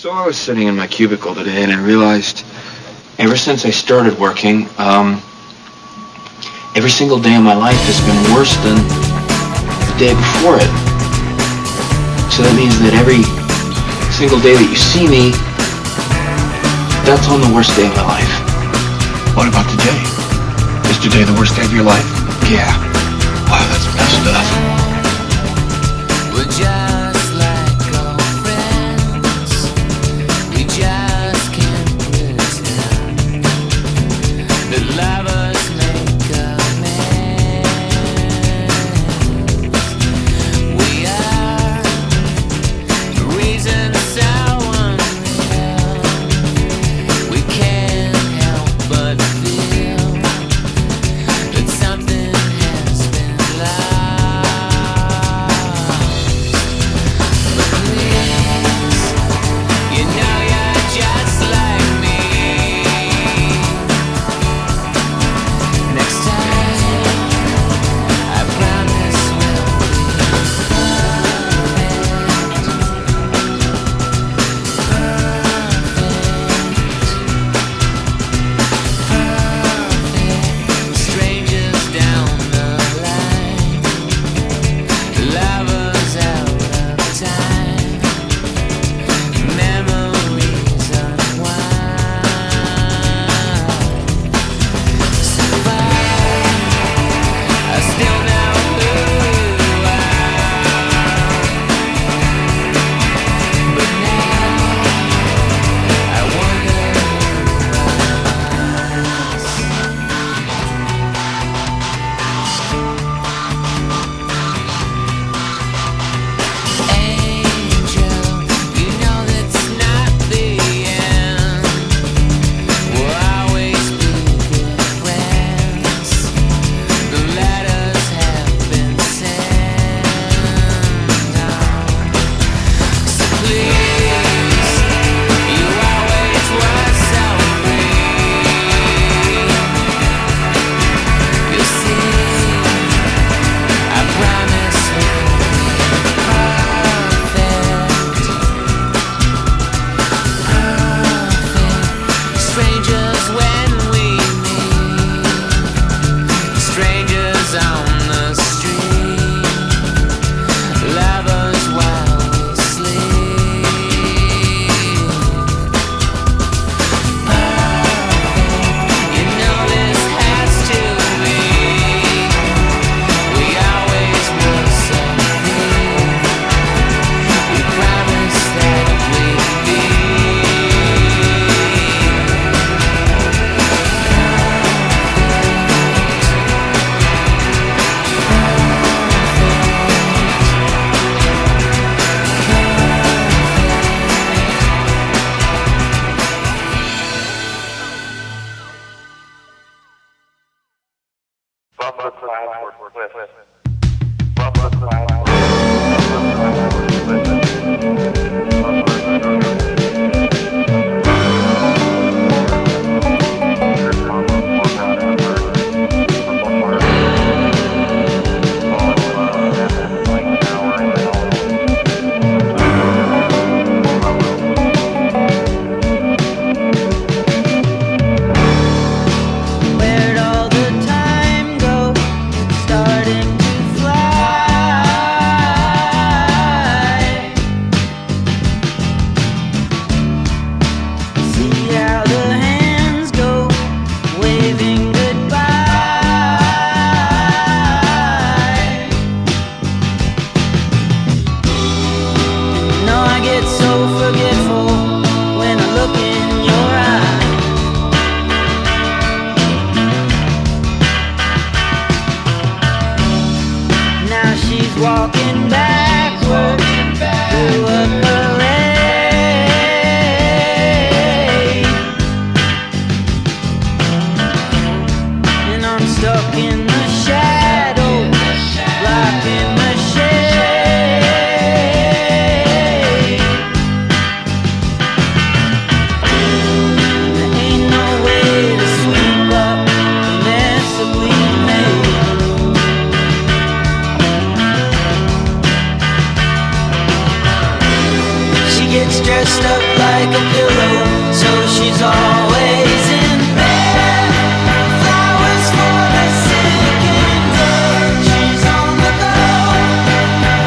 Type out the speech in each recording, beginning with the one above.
So I was sitting in my cubicle today and I realized ever since I started working, every single day of my life has been worse than the day before it. So that means that every single day that you see me, that's on the worst day of my life. What about today? Is today the worst day of your life? Yeah. Wow, that's messed up. We're just like old friends. We just can't pretend that lovers make amends. We are the reason so unreal. We can't help but feel that something has been lost. But please, you know you're just like me. Next time, I promise we'll be perfect. Strangers down the line, lovers out of time, memories unwind. So far, I still know who you are, but now I wonder Angel, you know that's not the end. We'll always be good friends. The letters have been sent on. So please, you always were so free. You see, I promise we'll be perfect. Strangers when we meet, strangers on the street, lovers while we sleep. You know this has to be. We always were so free. We promised that we'd be Where'd all the time go? It's starting to fly. See how the hands go, waving goodbye. No, I get so forgetful when I look in your eyes. Now she's walking backward through a parade, and I'm stuck in the shadow, blocking the shade. like a pillow, so she's always in bed. Flowers for the sick and dead. She's on the go,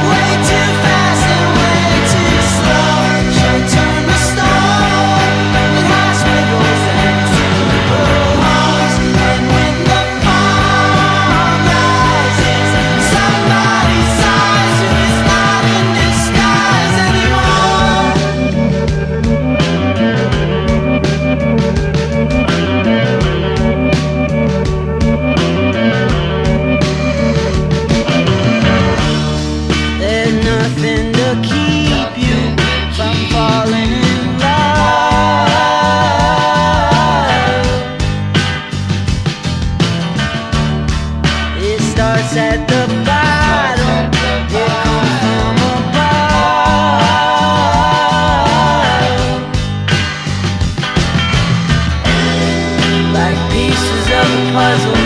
way too fast and way too slow. She'll turn the stone in hospitals and funeral homes. And when the fog rises, somebody sighs who is not in disguise anymore. There's nothing to keep you from falling in love. It starts at the bottom, it comes from above. Like pieces of a puzzle,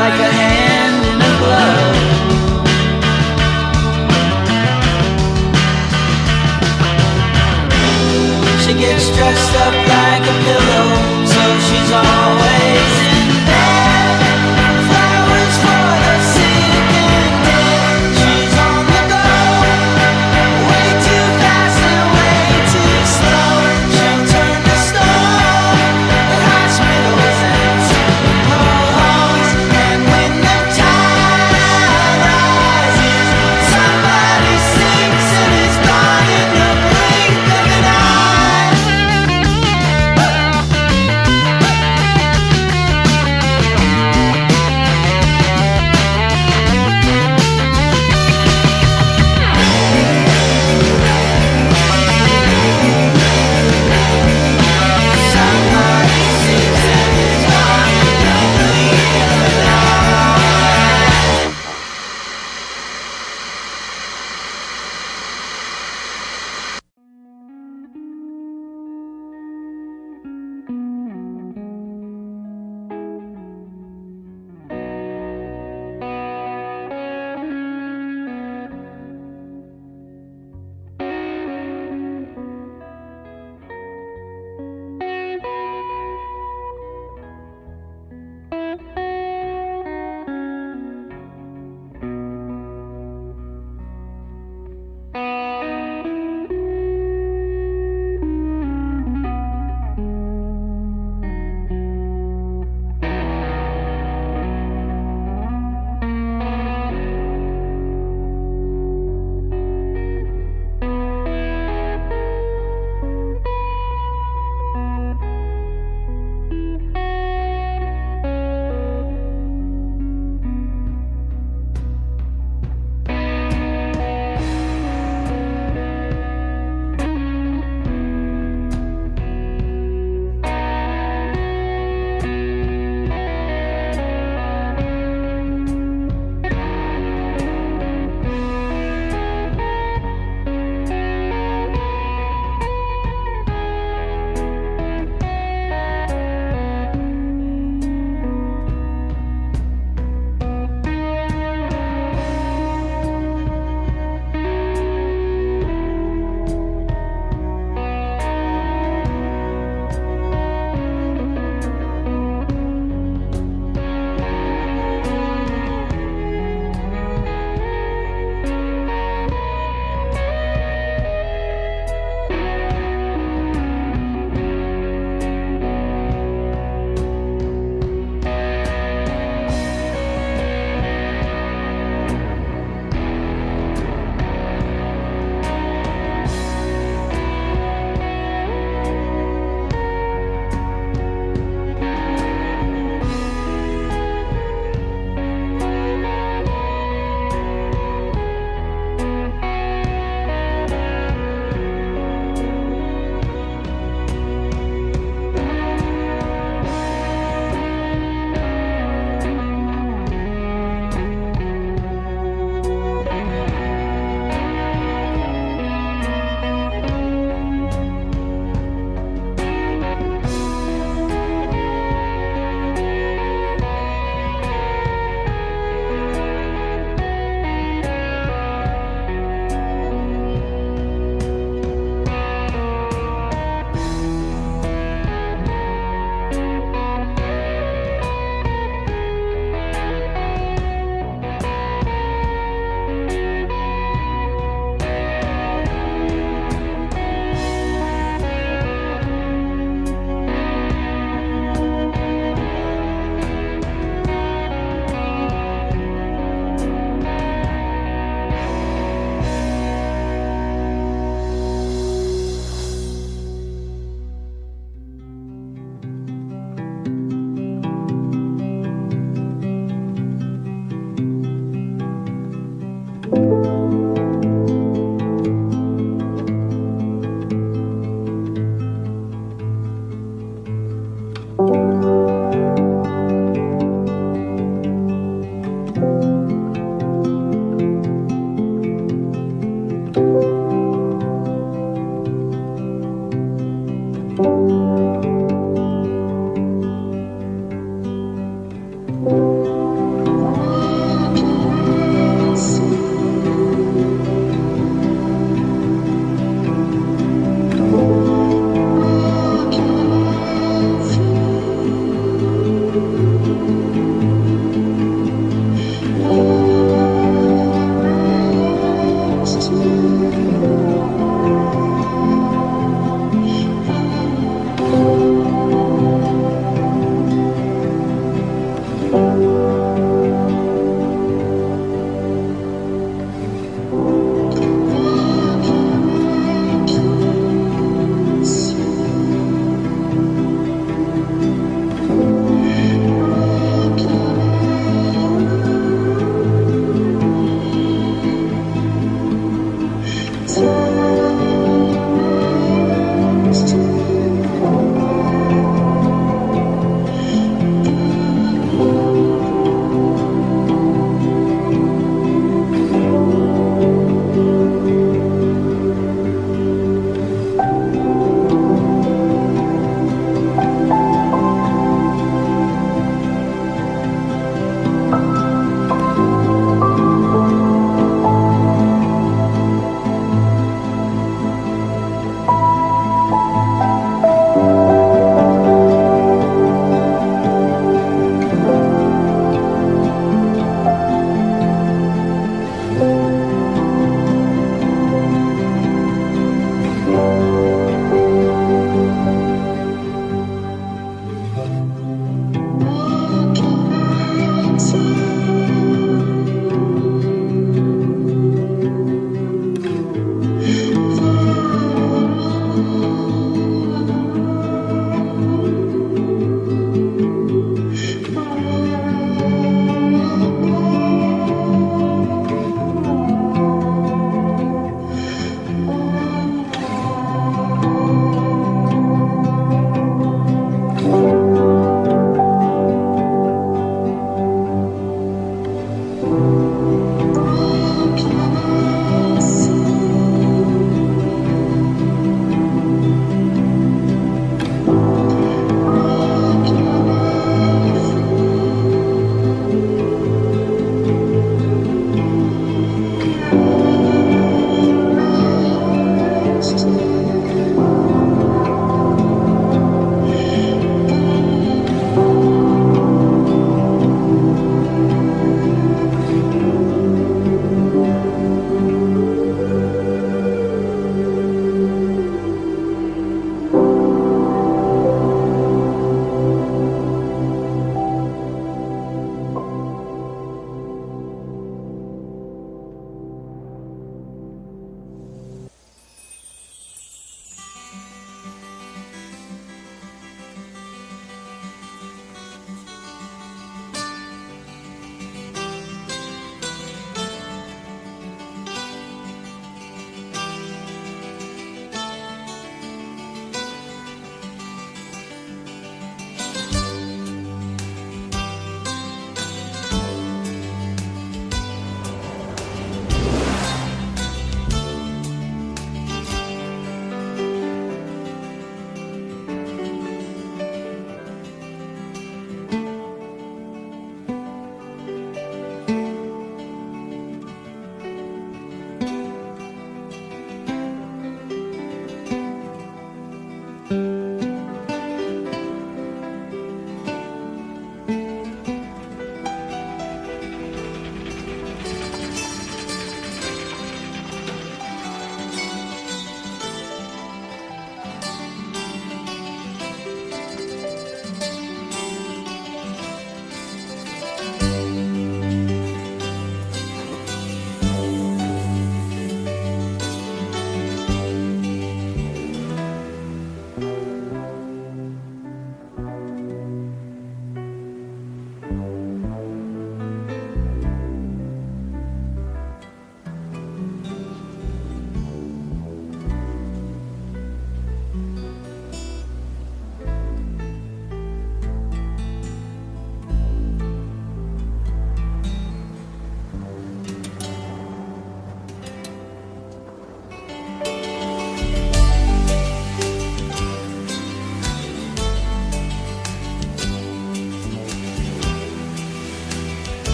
like a hand in a glove. She gets dressed up like a pillow, so she's always in bed. Flowers for the sick and dead. She's on the go, way too fast and way too slow. She'll turn to stone in hospitals and funeral homes. And when the tide rises, somebody sinks and is gone in the blink of an eye.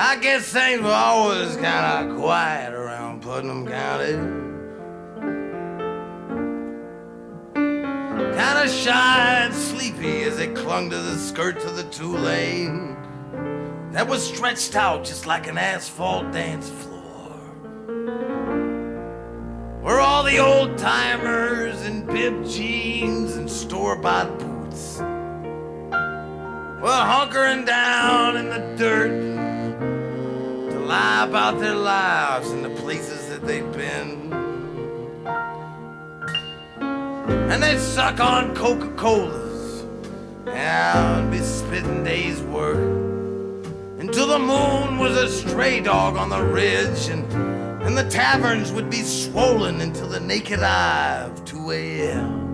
I guess things were always kind of quiet around Putnam County. Kind of shy and sleepy as they clung to the skirts of the two-lane that was stretched out just like an asphalt dance floor, where all the old-timers in bib jeans and store-bought boots were hunkering down in the dirt to lie about their lives and the places that they've been. And they'd suck on Coca-Colas, yeah, and be spitting days' work until the moon was a stray dog on the ridge, and the taverns would be swollen until the naked eye of 2 a.m.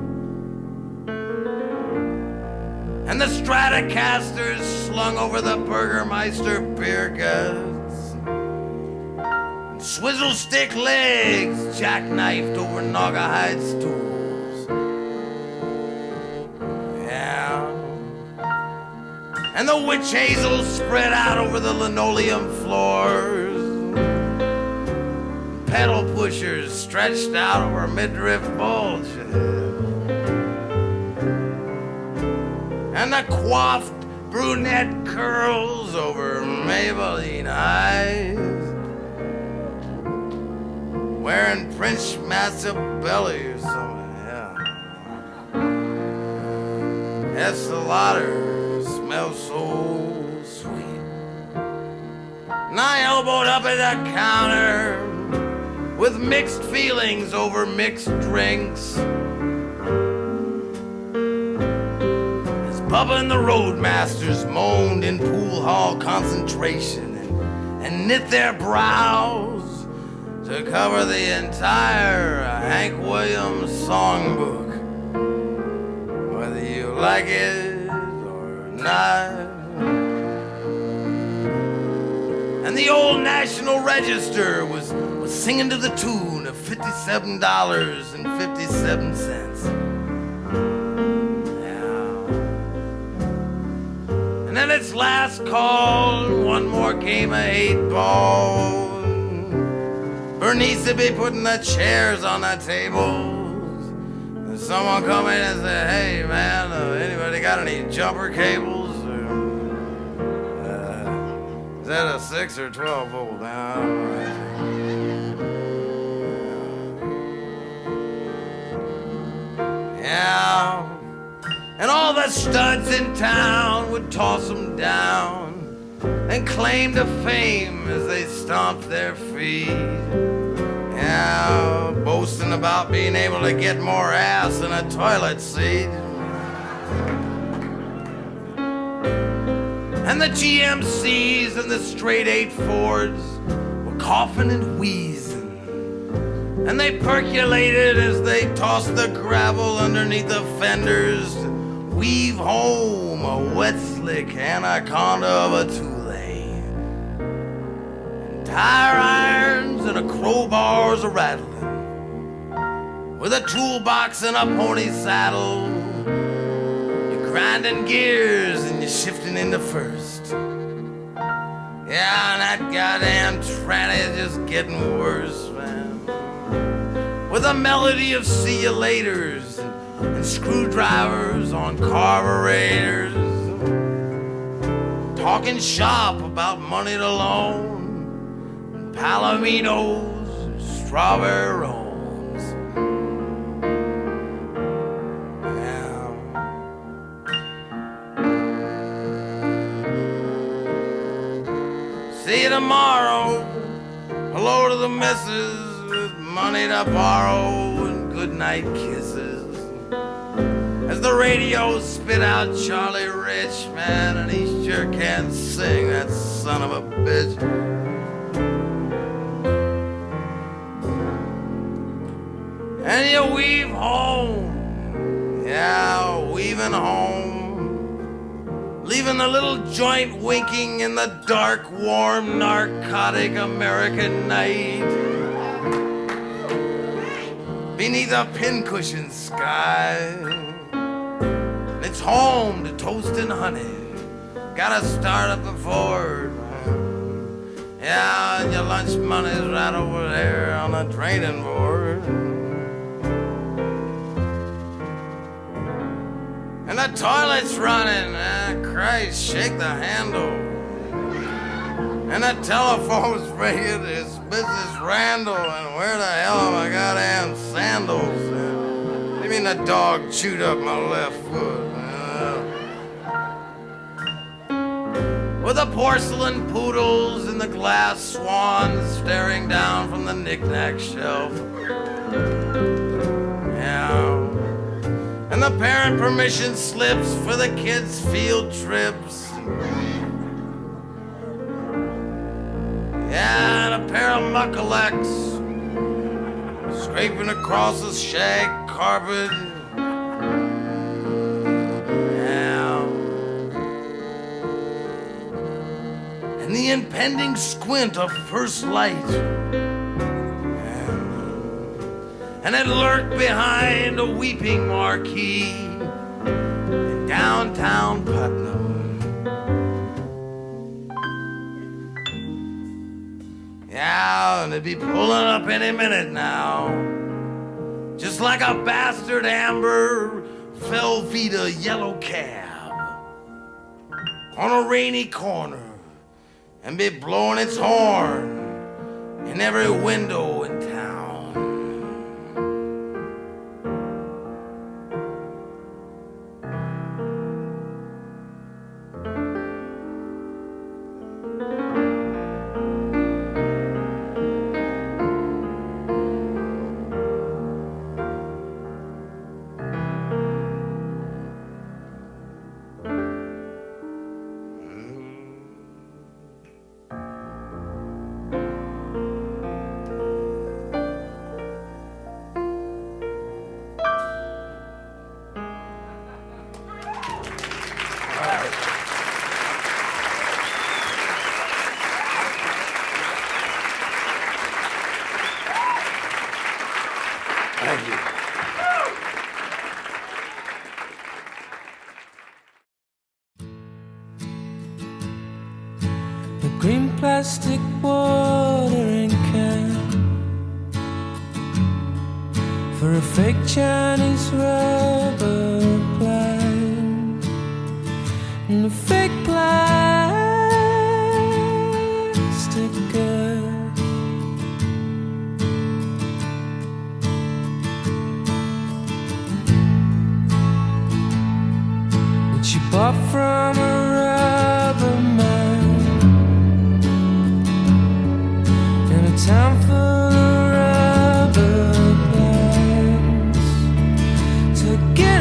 And the Stratocasters slung over the Burgermeister beer guts, and swizzle stick legs jackknifed over Naugahyde stools. Yeah. And the witch hazel spread out over the linoleum floors, pedal pushers stretched out over midriff bulges, and the coiffed brunette curls over Maybelline eyes, wearing French Machiavelli or something, yeah. Estee Lauder smells so sweet. And I elbowed up at the counter with mixed feelings over mixed drinks. Bubba and the Roadmasters moaned in pool hall concentration and knit their brows to cover the entire Hank Williams songbook, whether you like it or not. And the old National Register was singing to the tune of $57.57. And then its last call, one more game of 8-ball. Bernice would be putting the chairs on the tables. And someone come in and say, "Hey man, anybody got any jumper cables? Is that a 6 or 12 volt?" Yeah. And all the studs in town would toss them down and claim to fame as they stomped their feet. Yeah, boasting about being able to get more ass in a toilet seat. And the GMCs and the straight 8 Fords were coughing and wheezing, and they percolated as they tossed the gravel underneath the fenders, weave home a wet slick anaconda of a 2-lane. And tire irons and a crowbars a rattling, with a toolbox and a pony saddle. You're grinding gears and you're shifting into first. Yeah, and that goddamn tranny is just getting worse, man. With a melody of see you laters and screwdrivers on carburetors, talking shop about money to loan, and palominos and strawberry rolls. Yeah. See you tomorrow. Hello to the missus with money to borrow and goodnight kisses. As the radio spit out Charlie Rich, man, and he sure can't sing, that son of a bitch. And you weave home, yeah, weaving home, leaving the little joint winking in the dark, warm, narcotic American night, beneath a pincushion sky. It's home to toast and honey. Gotta start up the Ford. Yeah, and your lunch money's right over there on the draining board. And the toilet's running. Christ, shake the handle. And the telephone's ringing. It's Mrs. Randall. And where the hell have I got Ann's sandals? I mean, the dog chewed up my left foot. With the porcelain poodles and the glass swans staring down from the knick-knack shelf. Yeah. And the parent permission slips for the kids' field trips. Yeah, and a pair of muckalecks scraping across the shag carpet. And the impending squint of first light. And it lurked behind a weeping marquee in downtown Putnam. Yeah, and it'd be pulling up any minute now. Just like a bastard amber Velveeta yellow cab on a rainy corner. And be blowing its horn in every window in town. Thank you. The green plastic watering can for a fake Chinese rubber plant and a fake plastic girl. She bought from a rubber man in a town full of rubber plants to get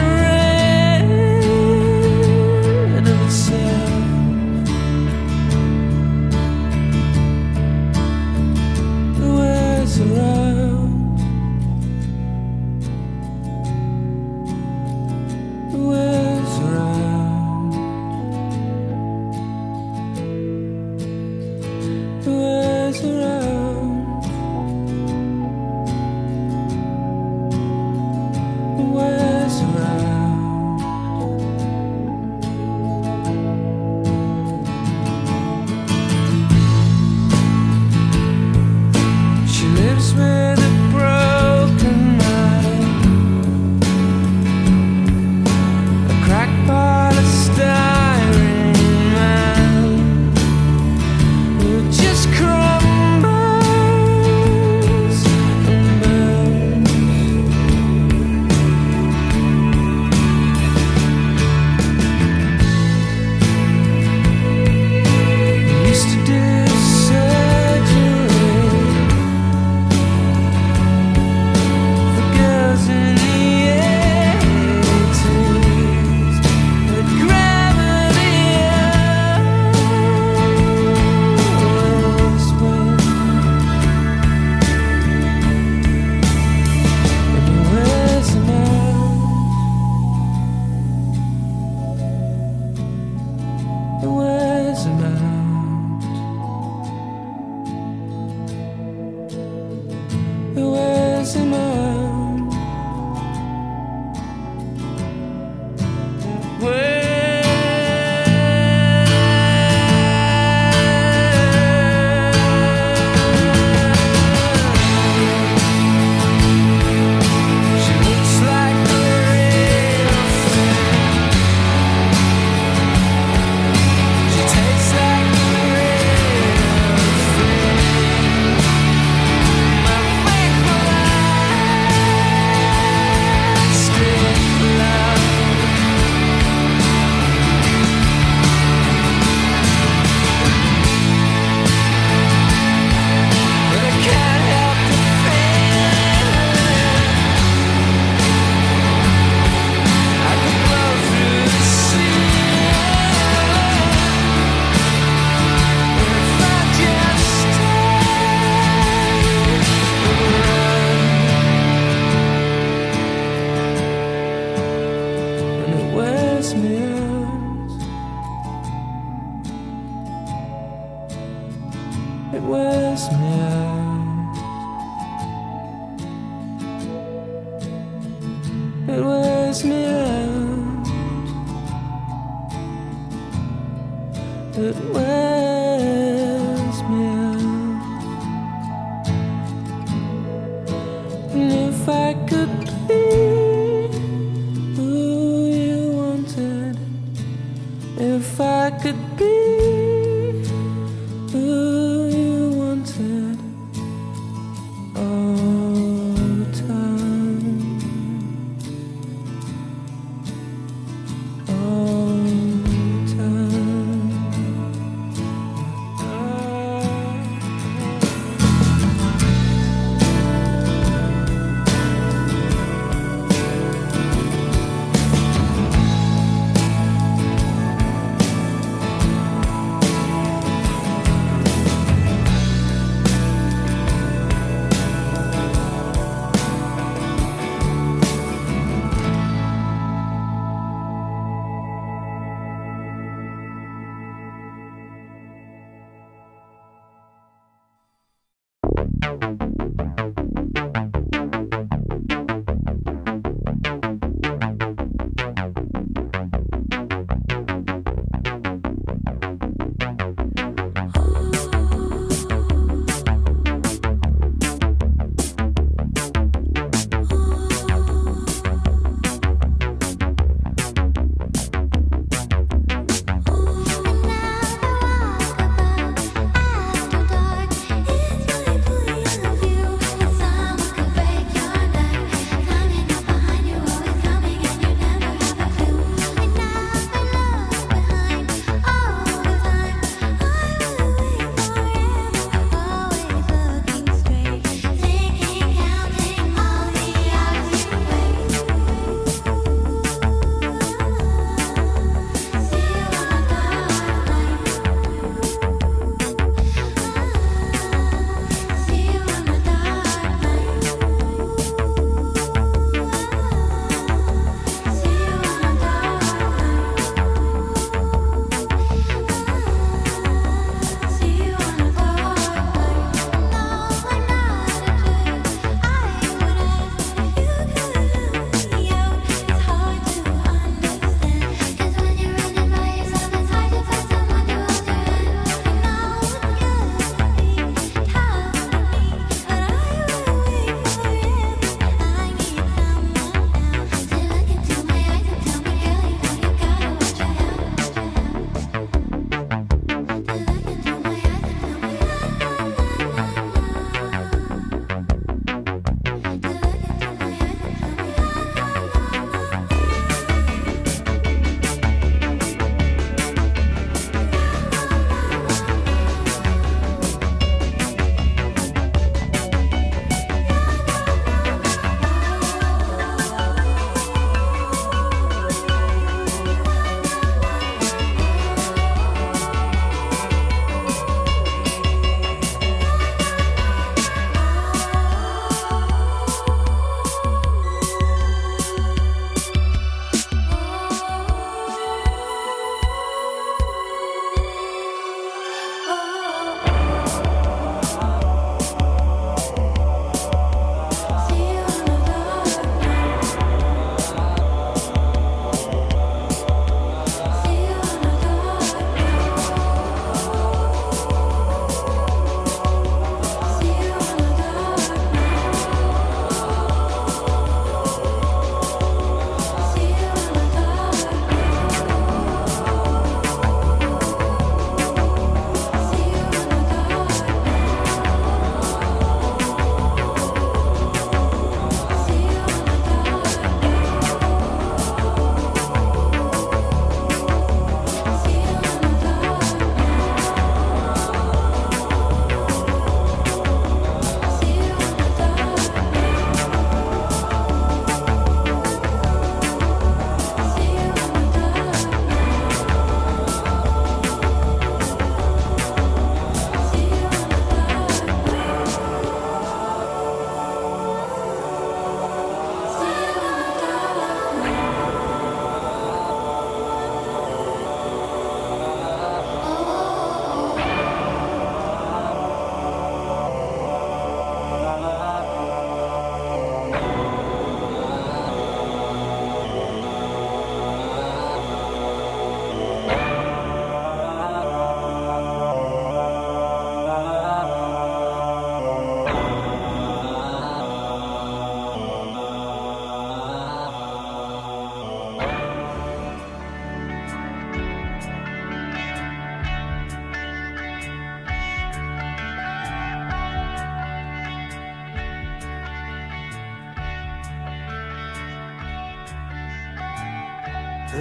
rid of itself. The world's around. The world's around. The world's around. The world's around. She lives with a broken mind, a cracked polystyrene man who just crumbles and burns. He used to do surgery for girls in the 80s with gravity elsewhere. And he wears them out. He wears them out. He wears them out. wears me out. It wears me out. It wears me out. And if I could be who you wanted, if I could be who you wanted all the time, all the time. After dark, if I play of you, it's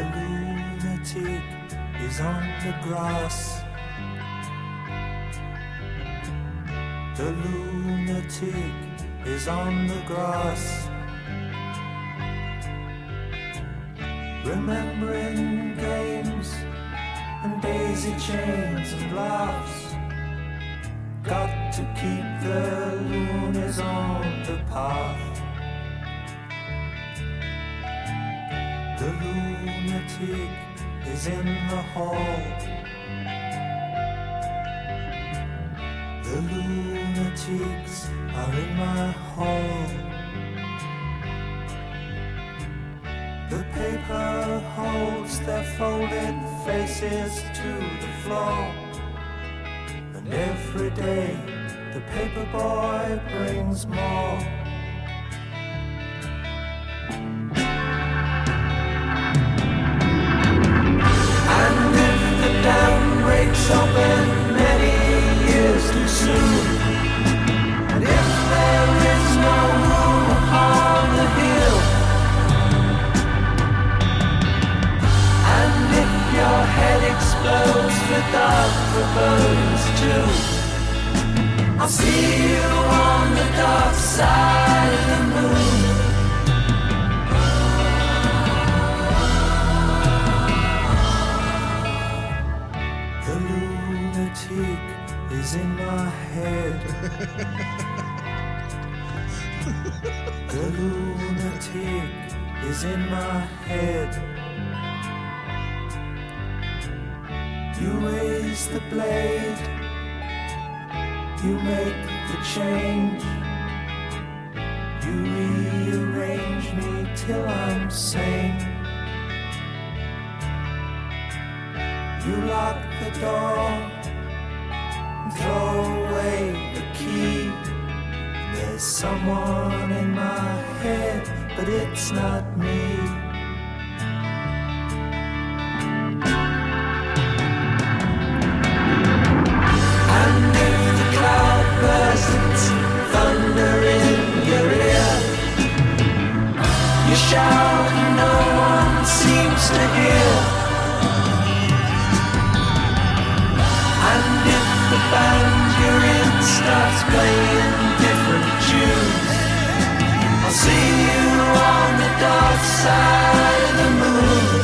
The lunatic is on the grass. The lunatic is on the grass. Remembering games and daisy chains and laughs. Got to keep the loonies on the path. The lunatic is in the hall. The lunatics are in my hall. The paper holds their folded faces to the floor. And every day the paper boy brings more. And if the dam breaks open many years too soon, and if there is no room upon the hill, and if your head explodes with dark forebodings too, I'll see you on the dark side of the moon. The lunatic is in my head. The lunatic is in my head. You raise the blade, you make the change. You rearrange me till I'm sane. You lock the door and throw away the key. There's someone in my head, but it's not me. And if the cloud bursts, thunder in your ear, you shout and no one seems to hear. And if the band you're in starts playing different tunes, I'll see you on the dark side of the moon.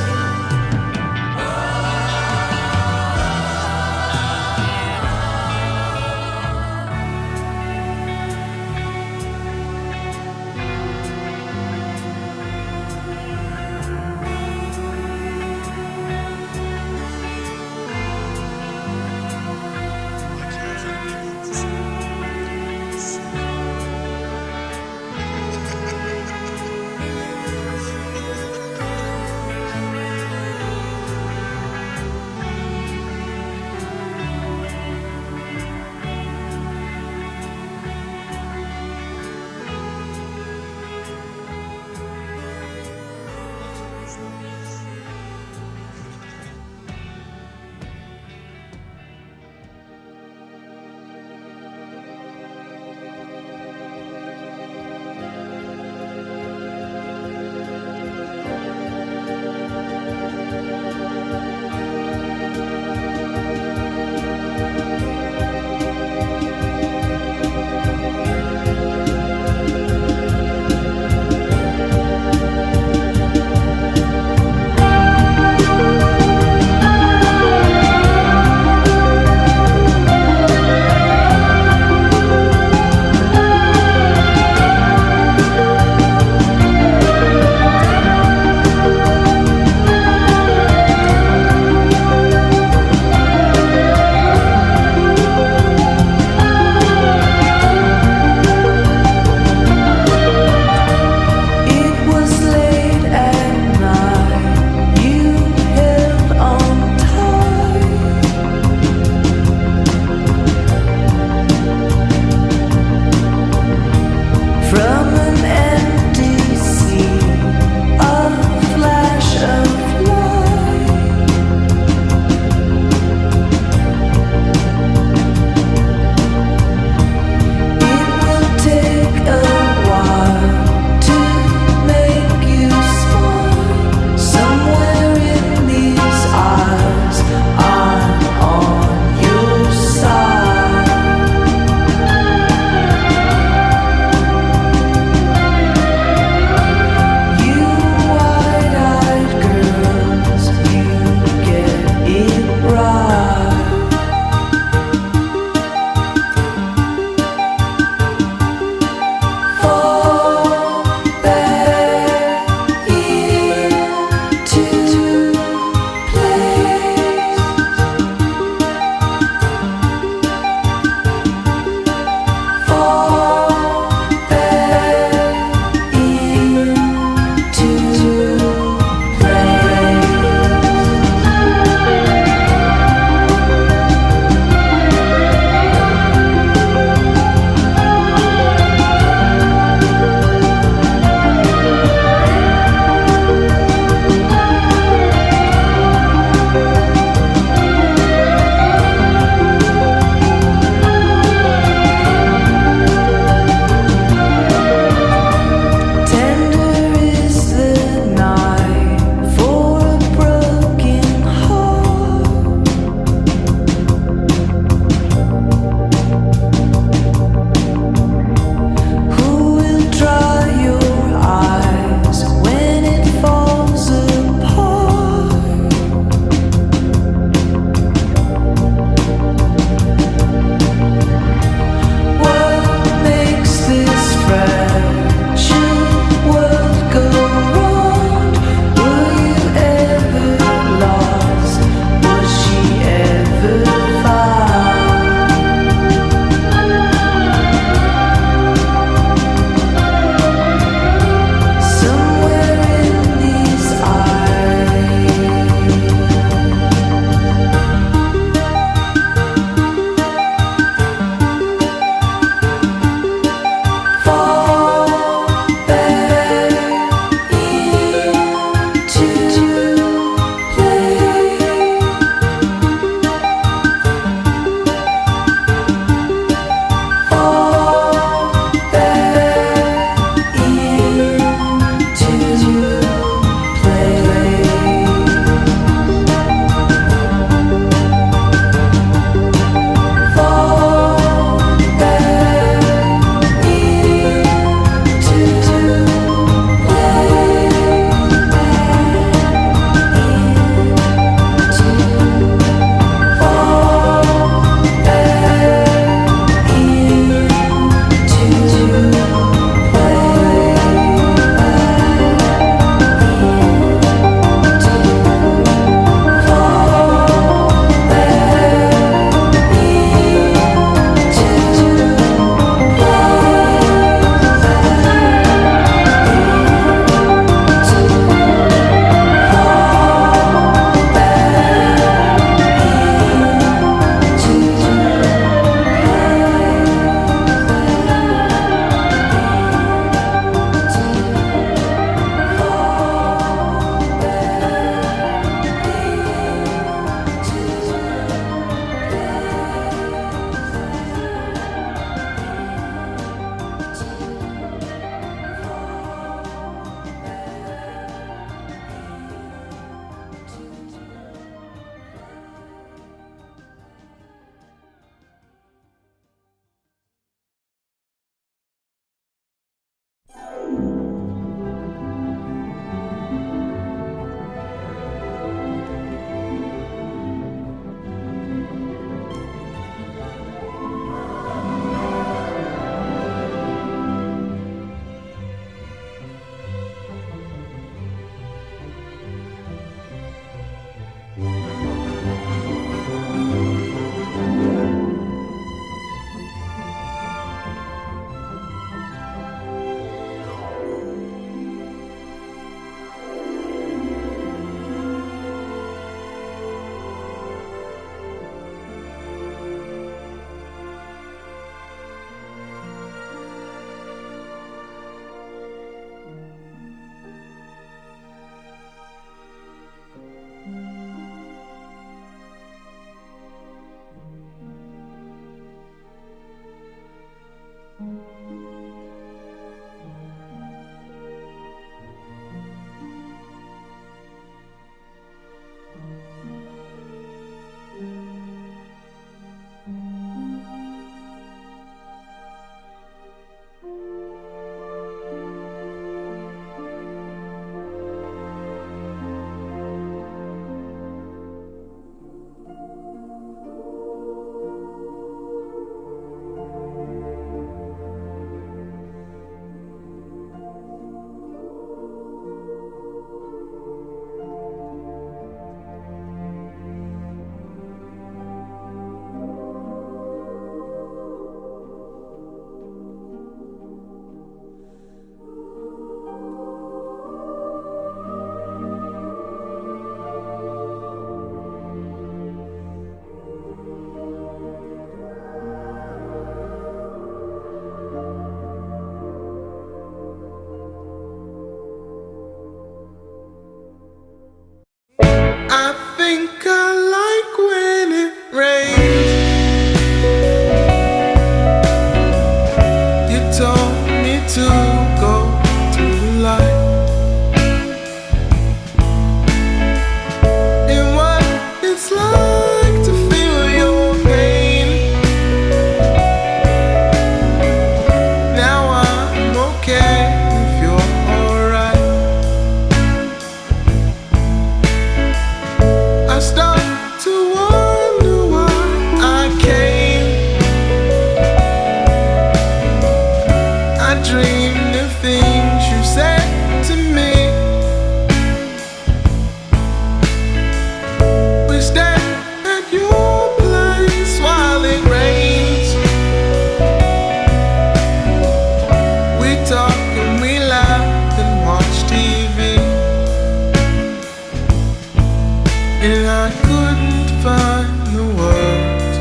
find the words.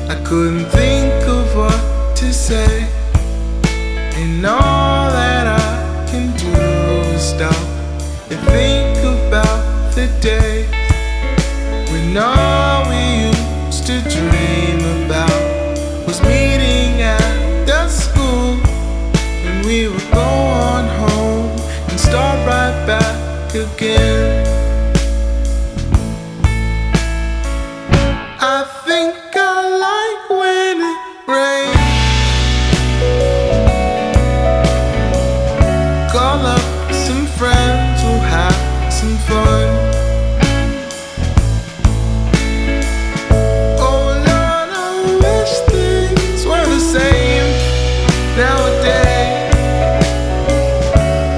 I couldn't think of what to say. And all that I can do is stop and think about the days when all we used to dream about was meeting at the school. And we would go on home and start right back again. I think I like when it rains. Call up some friends, we'll have some fun. Oh Lord, I wish things were the same nowadays.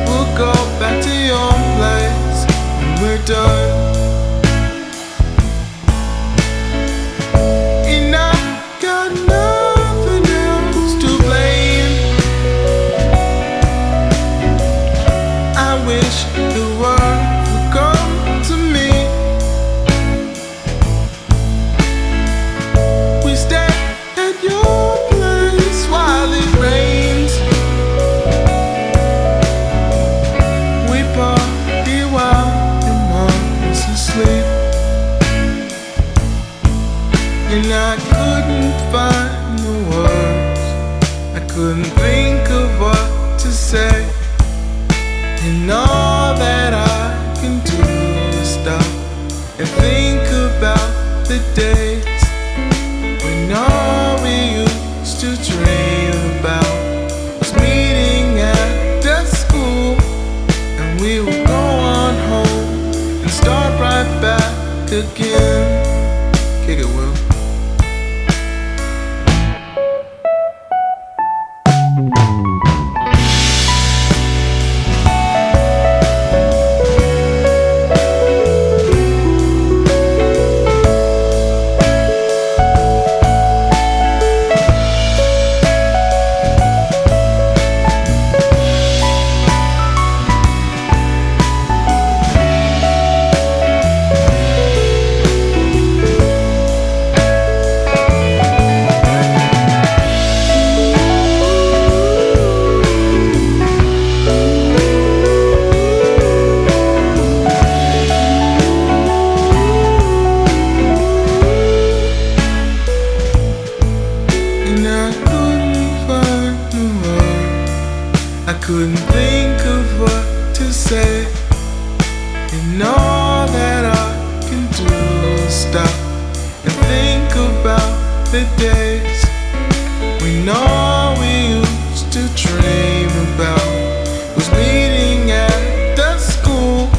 We'll go back to your place when we're done. And I got nothing else to blame. I wish the world would come to me. We stay at your place while it rains. We party while your mom's asleep. And I couldn't find the words. I couldn't think of what to say. And all that I can do is stop and think about the days when all we used to dream about was meeting at the school. And we would go on home and start right back again. Kick it, Will. And I couldn't find the words. I couldn't think of what to say. And all that I can do is stop and think about the days when all we used to dream about was meeting at the school.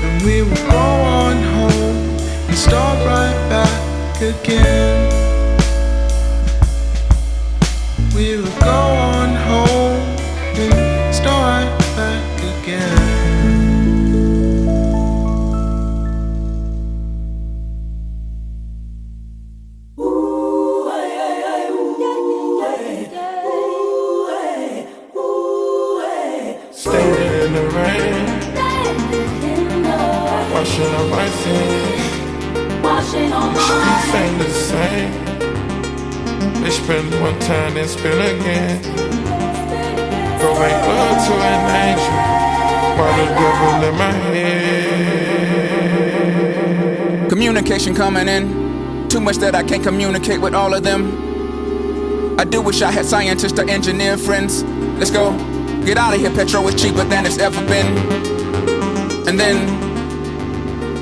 And we would go on home and start right back again. We would go on home and start back again. Standing in the rain, washing up my sins. Streets ain't the same. They spend one time, then spend again. Go make love to an angel while the devil in my head. Communication coming in. Too much that I can't communicate with all of them. I do wish I had scientists or engineer friends. Let's go. Get out of here, petrol is cheaper than it's ever been. And then,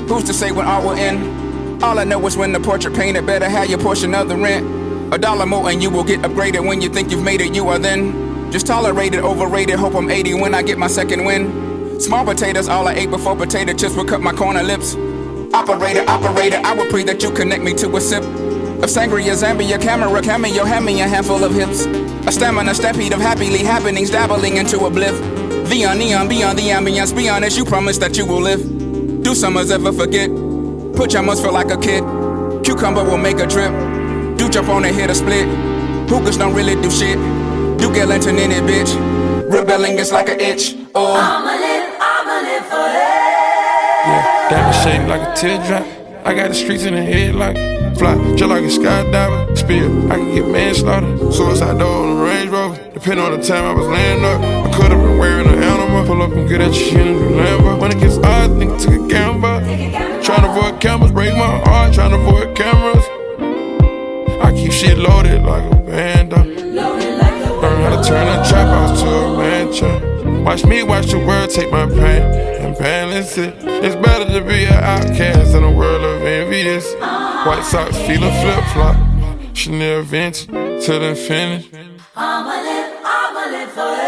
who's to say when art will end? All I know is when the portrait painted, better have your portion of the rent. $1 more and you will get upgraded. When you think you've made it, you are then just tolerated, overrated. Hope I'm 80 when I get my second win. Small potatoes, all I ate before potato chips will cut my corner lips. Operator, I would pray that you connect me to a sip of sangria, Zambia, camera, cameo, hand me a handful of hips. A stamina, stampede of happily happenings, dabbling into a bliff. Neon, beyond the ambience, be honest, you promise that you will live. Do summers ever forget? Pajamas feel like a kid. Cucumber will make a drip. Do jump on and hit a split. Hookers don't really do shit. Do get lantern in it, bitch. Rebelling is like an itch. Oh, I'ma live forever. Yeah, diamond shaped like a teardrop. I got the streets in the head like fly, just like a skydiver. Spill, I can get manslaughter. Suicide door on the Range Rover. Depending on the time I was laying up, I could've been wearing an animal. Pull up and get at your shit in the Lambo. When it gets odd, think took a gamble. Tryna avoid cameras, break my heart. Tryna avoid cameras. I keep shit loaded like a band. Learn how to turn a trap house to a mansion. Watch me watch the world take my pain and balance it. It's better to be an outcast in a world of envious. White socks, feeling flip-flop. Chanel vintage till infinity. I'ma live forever.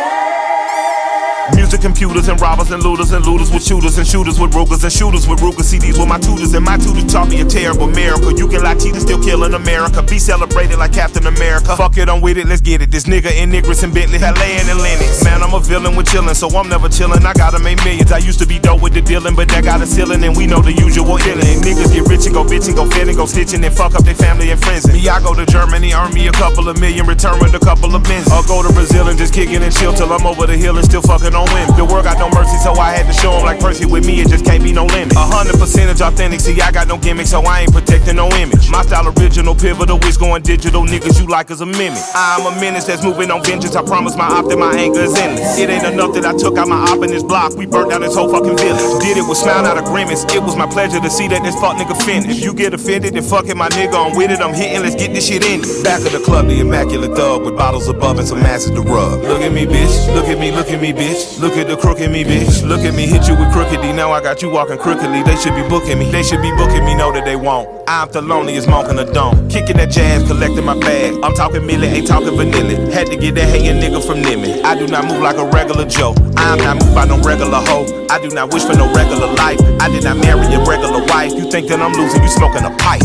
Music computers and robbers and looters with shooters and shooters with Rugers and shooters with Ruger. CDs with my tutors and my tutors taught me a terrible miracle. You can lie, cheat and still kill in America. Be celebrated like Captain America. Fuck it, I'm with it, let's get it. This nigga in Niggers and Bentley, Valet and Lennox. Man, I'm a villain with chillin', so I'm never chillin'. I gotta make millions. I used to be dope with the dealing, but that got a ceiling, and we know the usual illin'. Niggas get rich and go bitch and go fit and go stitching and fuck up their family and friends. Me, I go to Germany, earn me a couple of million, return with a couple of bins. Or go to Brazil and just kickin' and chill till I'm over the hill and still fucking on women. The world got no mercy, so I had to show him like Percy. With me, it just can't be no limit. 100% authentic, see, I got no gimmick, so I ain't protecting no image. My style original, pivotal, it's going digital. Niggas you like as a mimic. I'm a menace that's moving on vengeance. I promise my op that my anger is endless. It ain't enough that I took out my op in this block. We burnt down this whole fucking village. Did it with smile, not a grimace. It was my pleasure to see that this fuck nigga finished. If you get offended, then fuck it, my nigga, I'm with it. I'm hitting, let's get this shit in. Back of the club, the immaculate thug with bottles above and some asses to rub. Look at me, bitch. Look at me, bitch. Look at the crook in me, bitch. Look at me, hit you with crooked D. Now I got you walking crookedly. They should be booking me. They should be booking me, know that they won't. I'm the loneliest monk in the dome. Kicking that jazz, collecting my bag. I'm talking milli, ain't talking vanilla. Had to get that hating nigga from Nimmy. I do not move like a regular Joe. I'm not moved by no regular hoe. I do not wish for no regular life. I did not marry a regular wife. You think that I'm losing, you smoking a pipe.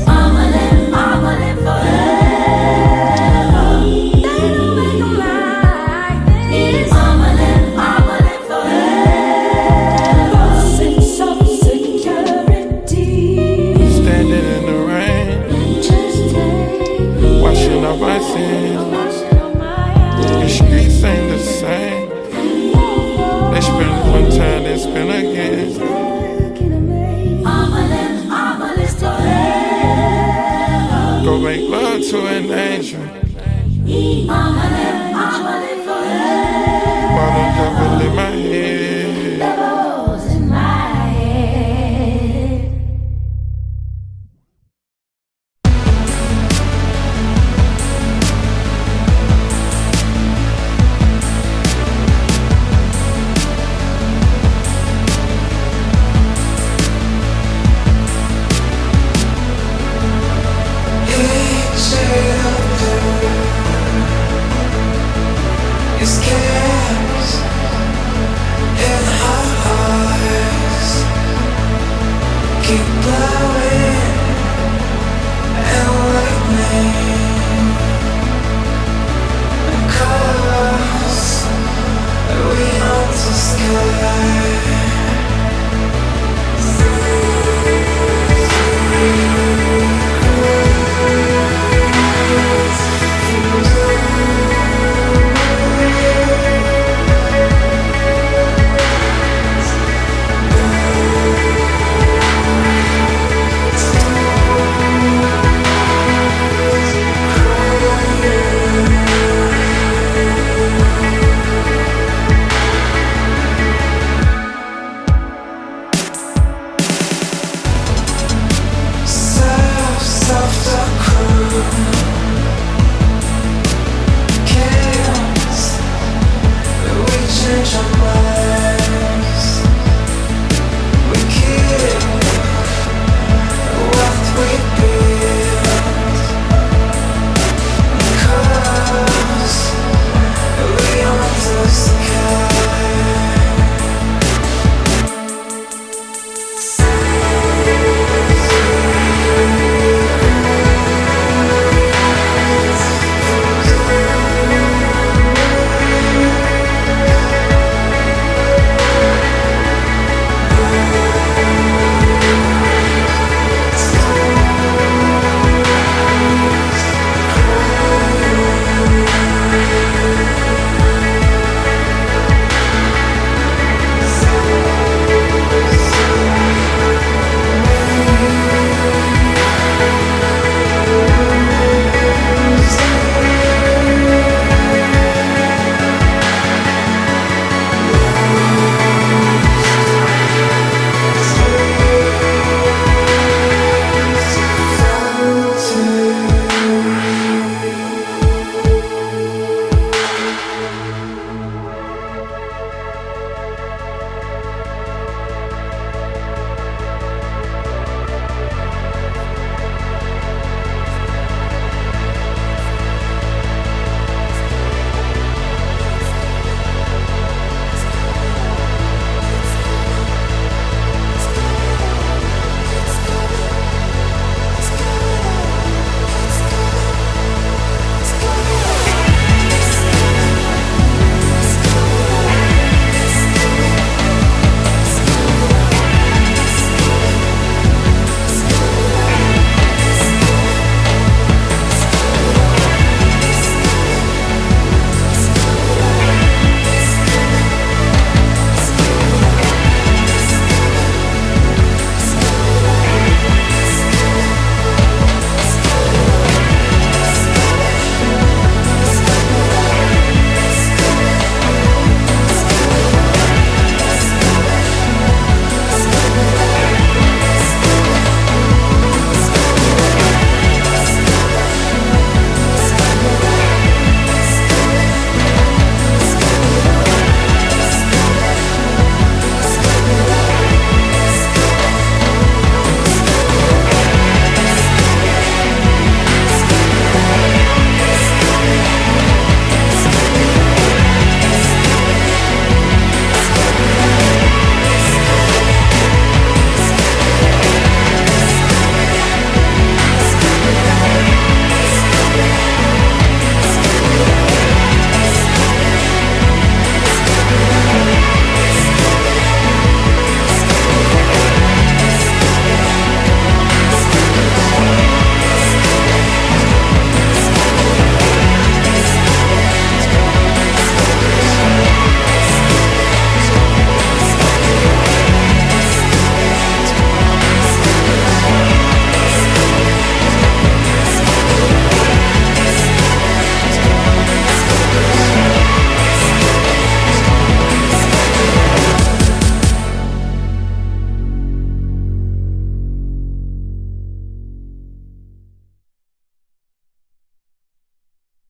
I'ma live forever. My sins. The streets ain't the same. They spend one time, they spend again. I'ma live forever. Go make love to an angel. I'ma live forever. Bottle devil in my head.